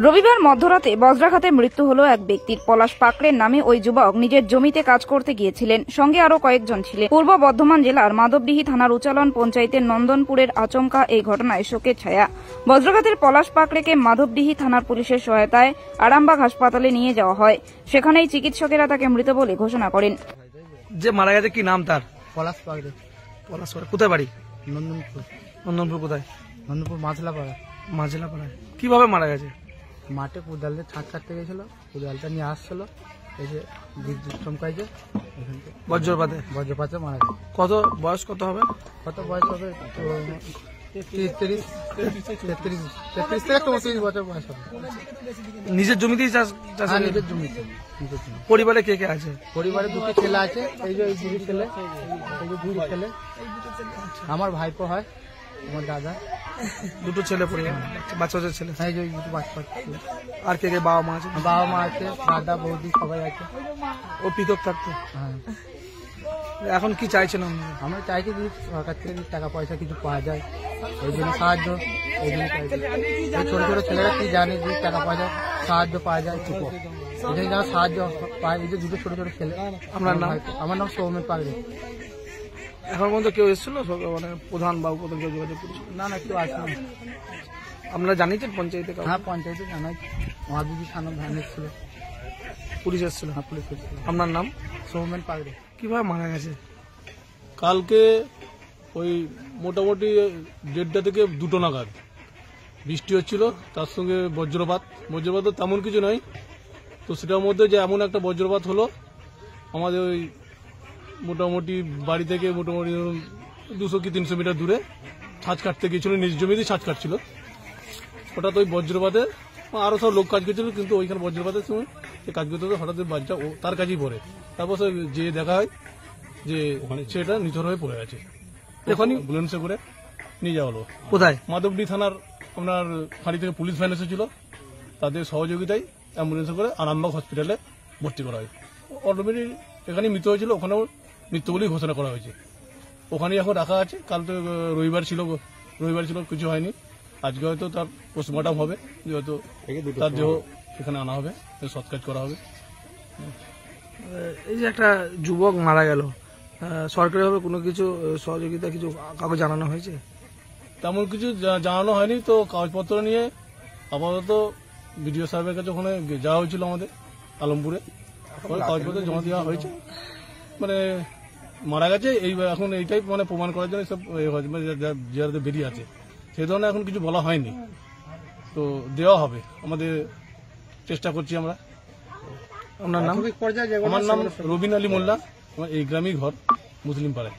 রবিবার মধ্যরাতে বজ্রাঘাতে মৃত্যু হল এক ব্যক্তির। পলাশ পাকড়ের নামে ওই যুবক নিজের জমিতে কাজ করতে গিয়েছিলেন, সঙ্গে আরো কয়েকজন ছিলেন। পূর্ব বর্ধমান জেলার মাধবডিহি থানার উচালন পঞ্চায়েতের নন্দনপুরের আচমকা এই ঘটনায় শোকের ছায়া। বজ্রাঘাতের পলাশ পাকড়েকে মাধবডিহি থানার পুলিশের সহায়তায় আরামবাগ হাসপাতালে নিয়ে যাওয়া হয়। সেখানেই চিকিৎসকেরা তাকে মৃত বলে ঘোষণা করেন। যে মারা গেছে কি নাম তার? পলাশ পাকড়ে। পলাশ পাকড়ে কোথায় বাড়ি? নন্দনপুর। নন্দনপুর কোথায়? নন্দনপুর মাঝলাপাড়া। মাঝলাপাড়ায়। কিভাবে মারা গেছে? মাঠে কোদালে ছাদ কাটতে গেছিল, কোদালটা নিয়ে আসছিল, এসে বিদ্যুৎ চমকাইছে, বজ্রপাতে মারা গেছে। কত বয়স কত হবে? কত বয়স হবে? 33 থেকে 34 বছর বয়স হবে। নিজের জমিতেই চাষ? নিজের জমিতে। পরিবারে কে কে আছে? পরিবারে দুটি ছেলে আছে, এই যে দুই ছেলে, আমার ভাইপো হয়, আমার দাদা। দুটো ছেলে পরিবার, বাচ্চা ছেলে। হ্যাঁ, যে দুটো বাচ্চা ছেলে। আর কে কে? বাবা মা আছে? বাবা মা আছে, দাদা বৌদি সবাই আছে। ও পৃথক থাকতো? হ্যাঁ। এখন কি চাইছেন? আমরা চাইছি যে সরকার থেকে টাকা পয়সা কিছু পাওয়া যায়, এই জন্য সাহায্য, এই জন্য চাইছি। ছোট ছোট ছেলেরা কি জানে যে টাকা পয়সা সাহায্য পাওয়া যায়, এই জন্য যারা সাহায্য পায়, এই যে দুটো ছোট ছোট ছেলে। আপনার নাম? আমার নাম সৌমেন পাকড়ে। এখন পর্যন্ত কেউ এসেছিল মানে প্রধান বা উপপ্রধান কেউ যোগাযোগ করেছিল? না, কেউ আসেনি। আপনারা জানিয়েছেন পঞ্চায়েতে? হ্যাঁ, পঞ্চায়েতে জানাই। মহাদিদি থানা ধান এসেছিল, পুলিশ এসেছিল? হ্যাঁ, পুলিশ এসেছিল। আপনার নাম? সৌমেন পাকড়ে। কিভাবে মারা গেছে? কালকে ওই মোটামুটি 1:30 থেকে 2টো নাগাদ বৃষ্টি হচ্ছিল, তার সঙ্গে বজ্রপাত তো তেমন কিছু নয়। তো সেটার মধ্যে যে এমন একটা বজ্রপাত হলো, আমাদের ওই মোটামুটি বাড়ি থেকে মোটামুটি 200 কি 300 মিটার দূরে ছাঁচ কাটতে গিয়েছিল, নিজ জমিতেই ছাঁচ কাটছিল। হঠাৎ ওই বজ্রপাতে আরো সব লোক কাজ করছিল, কিন্তু ওইখানে বজ্রপাতের সময় সে কাজ করতে হঠাৎ বাচ্চা তার কাজেই পড়ে। তারপর যে দেখা হয় যে সেটা নিথর হয়ে পড়ে আছে। এখনই অ্যাম্বুলেন্সে করে নিয়ে যাওয়া হলো। কোথায়? মাধবডি থানার আপনার ফাঁড়ি থেকে পুলিশ ভ্যান এসেছিল, তাদের সহযোগিতায় অ্যাম্বুলেন্সে করে আরামবাগ হসপিটালে ভর্তি করা হয়। অটোমেটিক এখানে মৃত হয়েছিল, ওখানেও মৃত্যু বলেই ঘোষণা করা হয়েছে। ওখানেই এখন রাখা আছে। কাল তো রবিবার ছিল, কিছু হয়নি। আজকে হয়তো তার পোস্টমর্টম হবে, হয়তো তার দেহ এখানে আনা হবে, সৎকাজ করা হবে। এই যে একটা যুবক মারা গেল, সরকারিভাবে কোনো কিছু সহযোগিতা কিছু কাউকে জানানো হয়েছে? তেমন কিছু জানানো হয়নি। তো কাগজপত্র নিয়ে আপাতত বিডিও সাহেবের কাছে ওখানে যাওয়া হয়েছিল আমাদের আলমপুরে, কাগজপত্র জমা দেওয়া হয়েছে। মানে মারা গেছে এই এখন এইটাই মানে প্রমাণ করার জন্য সব যারা বেরিয়ে আছে, সেই ধরনের এখন কিছু বলা হয়নি। তো দেওয়া হবে, আমাদের চেষ্টা করছি আমরা। আপনার নাম? আমার নাম রবিন আলী মোল্লা, আমার এই গ্রামেই ঘর, মুসলিম পাড়ায়।